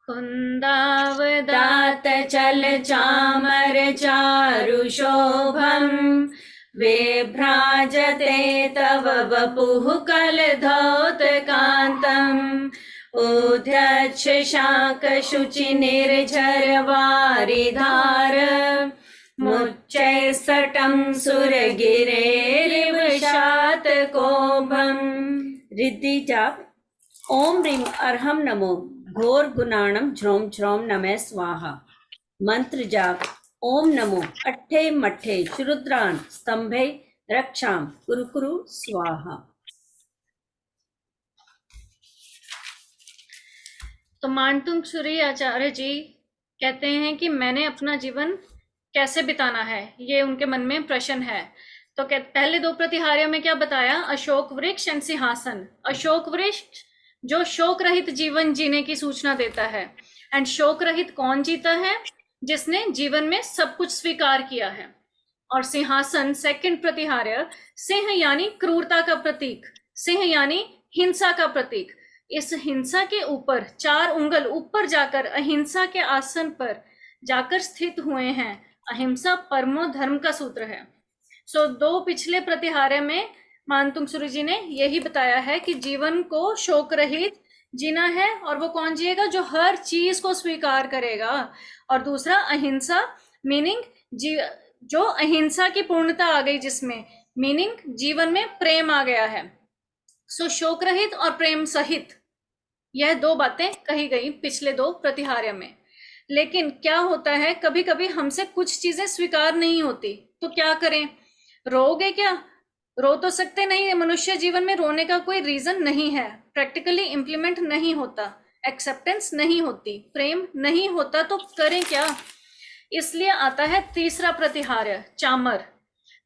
कुन्दावदात चल चामर चारुशोभम् विभ्राजते तव वपुः कलधौतकान्तम् ऊर्ध्वच्छ शाकशुचि निर्झर वारिधार मुच्चैस्तटं सुरगिरेरिवशातकोभम्। रिद्धि जाप ओम ह्रीं अर्हम नमो घोर गुणाणम झ्रोम झ्रोम नमः स्वाहा। मंत्र जाप ओम नमो अट्ठे मट्ठे शुरुद्रान स्तंभे रक्षाम कुरु कुरु स्वाहा। तो मानतुंग सूरी आचार्य जी कहते हैं कि मैंने अपना जीवन कैसे बिताना है, ये उनके मन में प्रश्न है। तो पहले दो प्रतिहार्यों में क्या बताया? अशोक वृक्ष एंड सिंहासन। अशोक वृक्ष जो शोक रहित जीवन जीने की सूचना देता है, एंड शोक रहित कौन जीता है? जिसने जीवन में सब कुछ स्वीकार किया है। और सिंहासन सेकंड प्रतिहार्य, सिंह यानी क्रूरता का प्रतीक, सिंह यानी हिंसा का प्रतीक। इस हिंसा के ऊपर 4 उंगल ऊपर जाकर अहिंसा के आसन पर जाकर स्थित हुए हैं। अहिंसा परमो धर्म का सूत्र है। सो दो पिछले प्रतिहार्य में मानतुंग सूरी जी ने यही बताया है कि जीवन को शोक रहित जीना है, और वो कौन जिएगा? जो हर चीज को स्वीकार करेगा। और दूसरा अहिंसा, मीनिंग जो अहिंसा की पूर्णता आ गई, जिसमें मीनिंग जीवन में प्रेम आ गया है। सो शोक रहित और प्रेम सहित, यह 2 बातें कही गई पिछले 2 प्रतिहार्य में। लेकिन क्या होता है, कभी कभी हमसे कुछ चीजें स्वीकार नहीं होती, तो क्या करें? रोगे क्या? रो तो सकते नहीं है, मनुष्य जीवन में रोने का कोई रीजन नहीं है, प्रैक्टिकली इंप्लीमेंट नहीं होता, एक्सेप्टेंस नहीं होती, प्रेम नहीं होता, तो करें क्या? इसलिए आता है तीसरा प्रतिहार्य, चामर।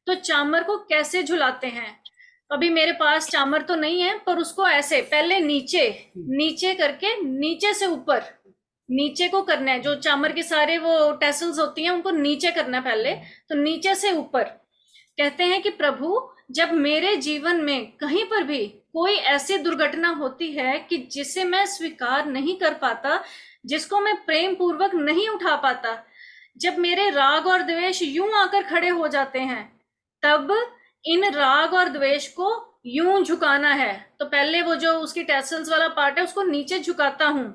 तो चामर को कैसे झुलाते हैं? अभी मेरे पास चामर तो नहीं है, पर उसको ऐसे पहले नीचे करके नीचे से ऊपर, नीचे को करना है। जो चामर के सारे वो टेसल्स होती हैं उनको नीचे करना है पहले, तो नीचे से ऊपर। कहते हैं कि प्रभु, जब मेरे जीवन में कहीं पर भी कोई ऐसी दुर्घटना होती है कि जिसे मैं स्वीकार नहीं कर पाता, जिसको मैं प्रेम पूर्वक नहीं उठा पाता, जब मेरे राग और द्वेष यूं आकर खड़े हो जाते हैं, तब इन राग और द्वेष को यूं झुकाना है। तो पहले वो जो उसकी टेसल्स वाला पार्ट है उसको नीचे झुकाता हूं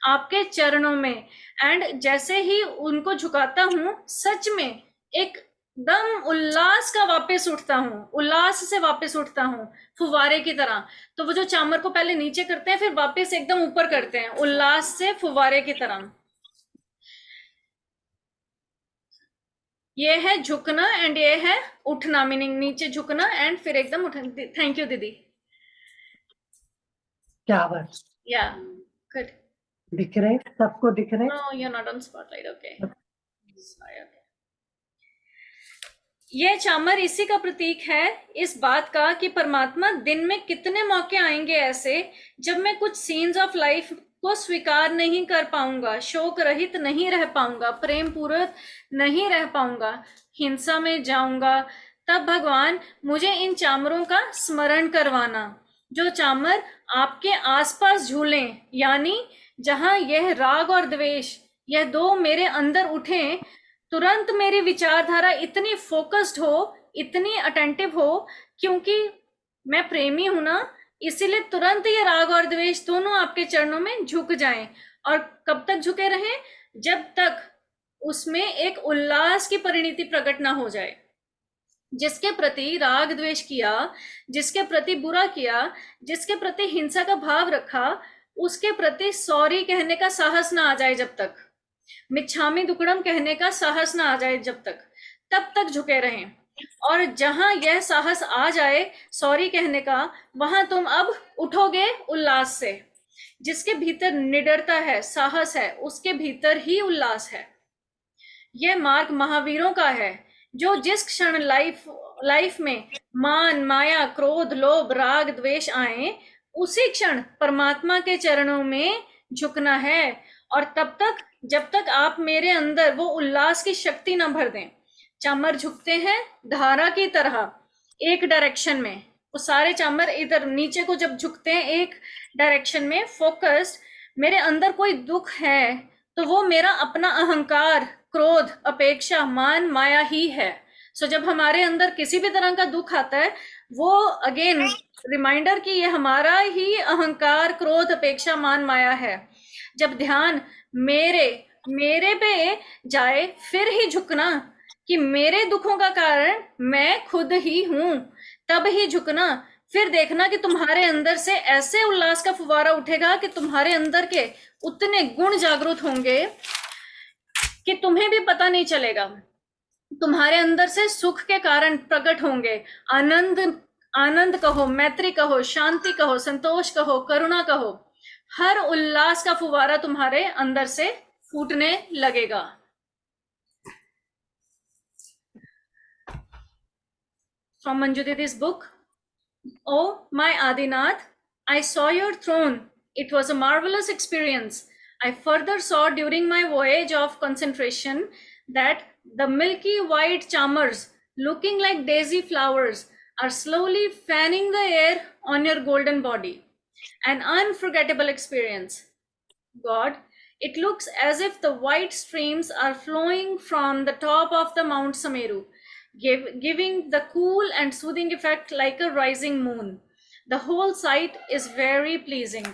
आपके चरणों में, एंड जैसे ही उनको झुकाता हूं, सच में एकदम उल्लास का वापस उठता हूं, उल्लास से वापस उठता हूं, फुवारे की तरह। तो वो जो चामर को पहले नीचे करते हैं, फिर वापस एकदम ऊपर करते हैं, उल्लास से फुवारे की तरह। ये है झुकना एंड ये है उठना, मीनिंग नीचे झुकना एंड फिर एकदम उठना। थैंक यू दीदी। क्या बात, या गुड। दिख रहे सबको? दिख रहे? No, you are not on spotlight. Okay, ये चामर इसी का प्रतीक है, इस बात का कि परमात्मा दिन में कितने मौके आएंगे ऐसे जब मैं कुछ सीन्स ऑफ लाइफ को स्वीकार नहीं कर पाऊंगा, शोक रहित नहीं रह पाऊंगा, प्रेम पूर्वक नहीं रह पाऊंगा, हिंसा में जाऊंगा। तब भगवान मुझे इन चामरों का स्मरण करवाना, जो चामर आपके आसपास झूलें, यानी जहां यह राग और द्वेष, यह 2 मेरे अंदर उठे, तुरंत मेरी विचारधारा इतनी फोकस्ड हो, इतनी अटेंटिव हो, क्योंकि मैं प्रेमी हूं ना, इसीलिए तुरंत ये राग और द्वेष दोनों आपके चरणों में झुक जाएं। और कब तक झुके रहें? जब तक उसमें एक उल्लास की परिणति प्रकट ना हो जाए। जिसके प्रति राग द्वेष किया, जिसके प्रति बुरा किया, जिसके प्रति हिंसा का भाव रखा, उसके प्रति सॉरी कहने का साहस ना आ जाए, जब तक मिच्छामी दुक्कड़म कहने का साहस ना आ जाए, जब तक, तब तक झुके रहें। और जहां यह साहस आ जाए सॉरी कहने का, वहां तुम अब उठोगे उल्लास से। जिसके भीतर निडरता है, साहस है, उसके भीतर ही उल्लास है। यह मार्ग महावीरों का है, जो जिस क्षण लाइफ में मान, माया, क्रोध, लोभ, राग, द्वेष आए, उसी क्षण परमात्मा के चरणों में झुकना है। और तब तक, जब तक आप मेरे अंदर वो उल्लास की शक्ति ना भर दें। चामर झुकते हैं धारा की तरह एक डायरेक्शन में, वो सारे चामर इधर नीचे को जब झुकते हैं एक डायरेक्शन में फोकस्ड, मेरे अंदर कोई दुख है तो वो मेरा अपना अहंकार, क्रोध, अपेक्षा, मान, माया ही है। सो जब हमारे अंदर किसी भी तरह का दुख आता है, वो अगेन रिमाइंडर कि ये हमारा ही अहंकार, क्रोध, अपेक्षा, मान, माया है। जब ध्यान मेरे मेरे पे जाए, फिर ही झुकना कि मेरे दुखों का कारण मैं खुद ही हूं, तब ही झुकना। फिर देखना कि तुम्हारे अंदर से ऐसे उल्लास का फुवारा उठेगा कि तुम्हारे अंदर के उतने गुण जागृत होंगे कि तुम्हें भी पता नहीं चलेगा। तुम्हारे अंदर से सुख के कारण प्रकट होंगे। आनंद, आनंद कहो, मैत्री कहो, शांति कहो, संतोष कहो, करुणा कहो, हर उल्लास का फुवारा तुम्हारे अंदर से फूटने लगेगा। From Manju Didi's book, Oh, my Adinath, I saw your throne. It was a marvelous experience. I further saw during my voyage of concentration that the milky white charmers, looking like daisy flowers, are slowly fanning the air on your golden body. An unforgettable experience. God, it looks as if the white streams are flowing from the top of the Mount Sameru, giving the cool and soothing effect like a rising moon. The whole sight is very pleasing.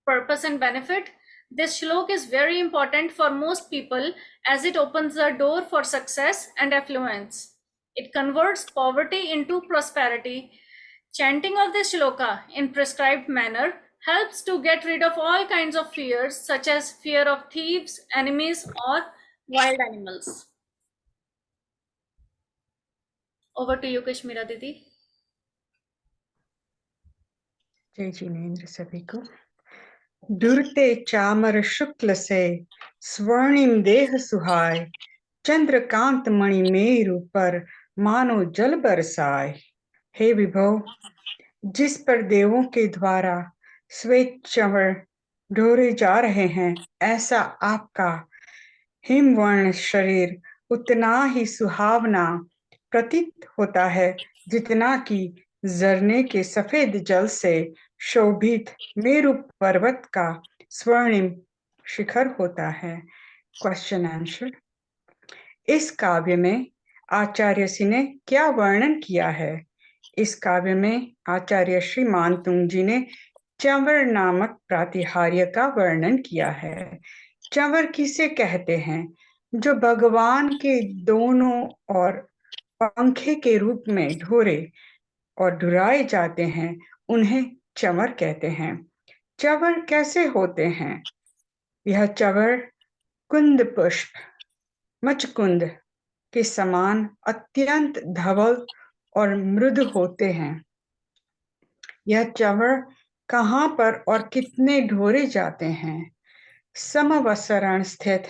Purpose and benefit. This shlok is very important for most people as it opens the door for success and affluence. It converts poverty into prosperity. Chanting of this shloka in prescribed manner helps to get rid of all kinds of fears, such as fear of thieves, enemies, or wild animals. Over to you, Kashmira Didi. जय जिनेन्द्र सभी को। दुर्ते चामर शुक्ल से स्वर्णिम देह सुहाय, चंद्रकांत मणि मेरु पर मानो जल बरसाए। हे विभो, जिस पर देवों के द्वारा श्वेत चंवर ढोरे जा रहे हैं, ऐसा आपका हिमवर्ण शरीर उतना ही सुहावना प्रतीत होता है जितना कि झरने के सफेद जल से शोभित मेरु पर्वत का स्वर्णिम शिखर होता है। Question answer. इस काव्य में आचार्य श्री ने क्या वर्णन किया है? इस काव्य में आचार्य श्री मानतुंग जी ने चंवर नामक प्रातिहार्य का वर्णन किया है। चंवर किसे कहते हैं? जो भगवान के दोनों ओर पंखे के रूप में ढोरे और ढुराए जाते हैं, उन्हें चंवर कहते हैं। चंवर कैसे होते हैं? यह चंवर कुंद पुष्प, मचकुंद के समान अत्यंत धवल और मृदु होते हैं। यह चंवर कहाँ पर और कितने ढोरे जाते हैं? समवसरण स्थित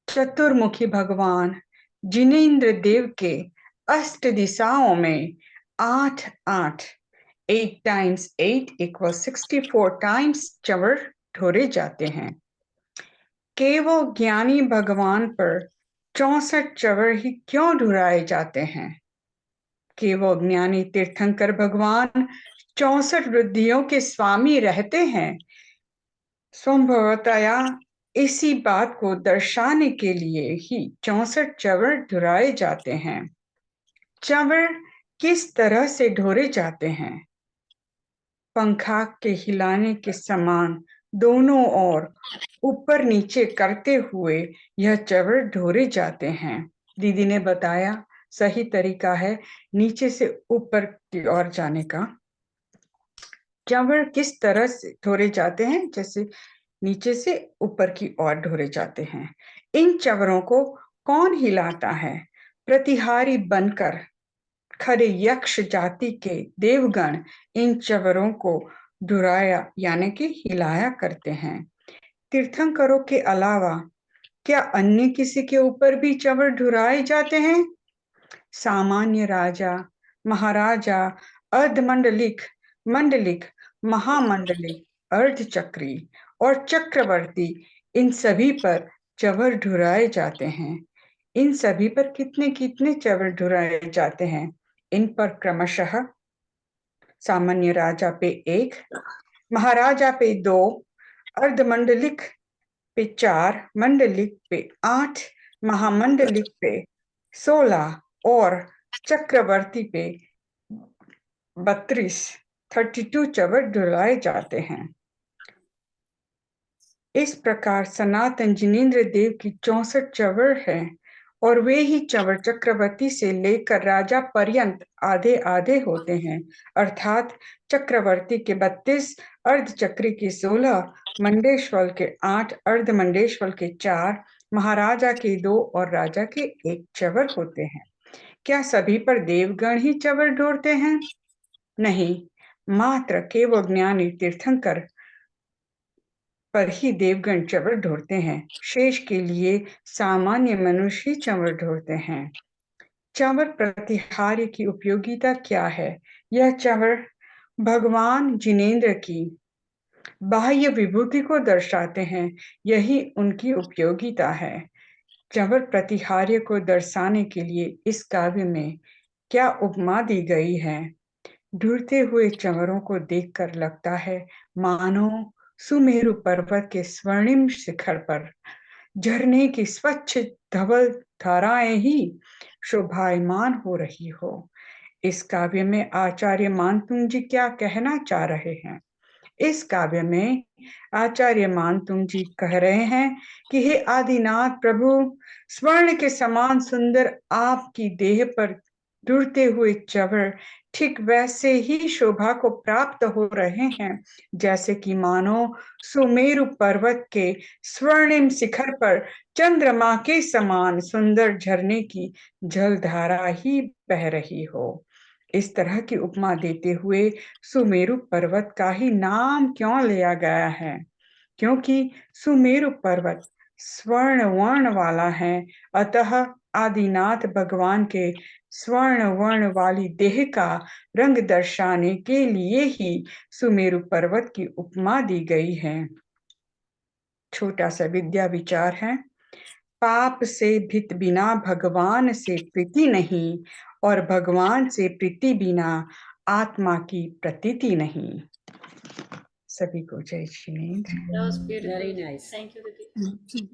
चतुर्मुखी भगवान जिनेन्द्र देव के अष्ट दिशाओं में 8 times 8 equals 64 times चंवर ढोरे जाते हैं। केवल ज्ञानी भगवान पर 64 चंवर ही क्यों ढुराए जाते हैं? केवल ज्ञानी तीर्थंकर भगवान 64 वृद्धियों के स्वामी रहते हैं। संभवतया इसी बात को दर्शाने के लिए ही 64 चंवर ढुराए जाते हैं। चंवर किस तरह से ढोरे जाते हैं? पंखा के हिलाने के समान दोनों ओर ऊपर नीचे करते हुए यह चंवर ढोरे जाते हैं। दीदी ने बताया सही तरीका है नीचे से ऊपर की ओर जाने का। चंवर किस तरह से ढोरे जाते हैं? जैसे नीचे से ऊपर की ओर ढोरे जाते हैं। इन चंवरों को कौन हिलाता है? प्रतिहारी बनकर खरे यक्ष जाति के देवगण इन चंवरों को ढुराया यानी कि हिलाया करते हैं। तीर्थंकरों के अलावा क्या अन्य किसी के ऊपर भी चंवर ढुराए जाते हैं? सामान्य राजा, महाराजा, अर्धमंडलिक, मंडलिक, महामंडलिक, अर्धचक्री और चक्रवर्ती, इन सभी पर चंवर ढुराए जाते हैं। इन सभी पर कितने कितने चंवर ढुराए जाते हैं? इन पर क्रमशः सामान्य राजा पे 1, महाराजा पे 2, अर्धमंडलिक पे 4, मंडलिक पे 8, महामंडलिक पे 16 और चक्रवर्ती पे 32 चवर ढुलाए जाते हैं। इस प्रकार सनातन जिनेंद्र देव की 64 चवर हैं और वे ही चवर चक्रवर्ती से लेकर राजा पर्यंत आधे आधे होते हैं, अर्थात चक्रवर्ती के 32, अर्धचक्री के 16, मंडेश्वर के 8, अर्धमंडेश्वर के 4, महाराजा के 2 और राजा के 1 चवर होते हैं। क्या सभी पर देवगण ही चवर ढोरते हैं? नहीं, मात्र केवल ज्ञानी तीर्थंकर पर ही देवगण चवर ढोरते हैं। शेष के लिए सामान्य मनुष्य ही चवर ढोरते हैं। चवर प्रतिहार्य की उपयोगिता क्या है? यह चवर भगवान जिनेंद्र की बाह्य विभूति को दर्शाते हैं, यही उनकी उपयोगिता है। चवर प्रतिहार्य को दर्शाने के लिए इस काव्य में क्या उपमा दी गई है? ढुरते हुए चवरों को देखकर लगता है मानो सुमेरु पर्वत के स्वर्णिम शिखर पर झरने की स्वच्छ धवल धाराएं ही शोभायमान हो रही हो। इस काव्य में आचार्य मानतुंग जी क्या कहना चाह रहे हैं? इस काव्य में आचार्य मानतुंग जी कह रहे हैं कि हे आदिनाथ प्रभु, स्वर्ण के समान सुंदर आपकी देह पर ढुरते हुए चवर ठीक वैसे ही शोभा को प्राप्त हो रहे हैं जैसे कि मानो सुमेरु पर्वत के स्वर्णिम शिखर पर चंद्रमा के समान सुंदर झरने की जलधारा ही बह रही हो। इस तरह की उपमा देते हुए सुमेरु पर्वत का ही नाम क्यों लिया गया है? क्योंकि सुमेरु पर्वत स्वर्ण वर्ण वाला है, अतः आदिनाथ भगवान के स्वर्ण वर्ण वाली देह का रंग दर्शाने के लिए ही सुमेरु पर्वत की उपमा दी गई है। छोटा सा विद्या विचार है। पाप से भीत बिना भगवान से प्रीति नहीं और भगवान से प्रीति बिना आत्मा की प्रतीति नहीं। सभी को जय Shri That was beautiful. Very nice. Thank you, Didi.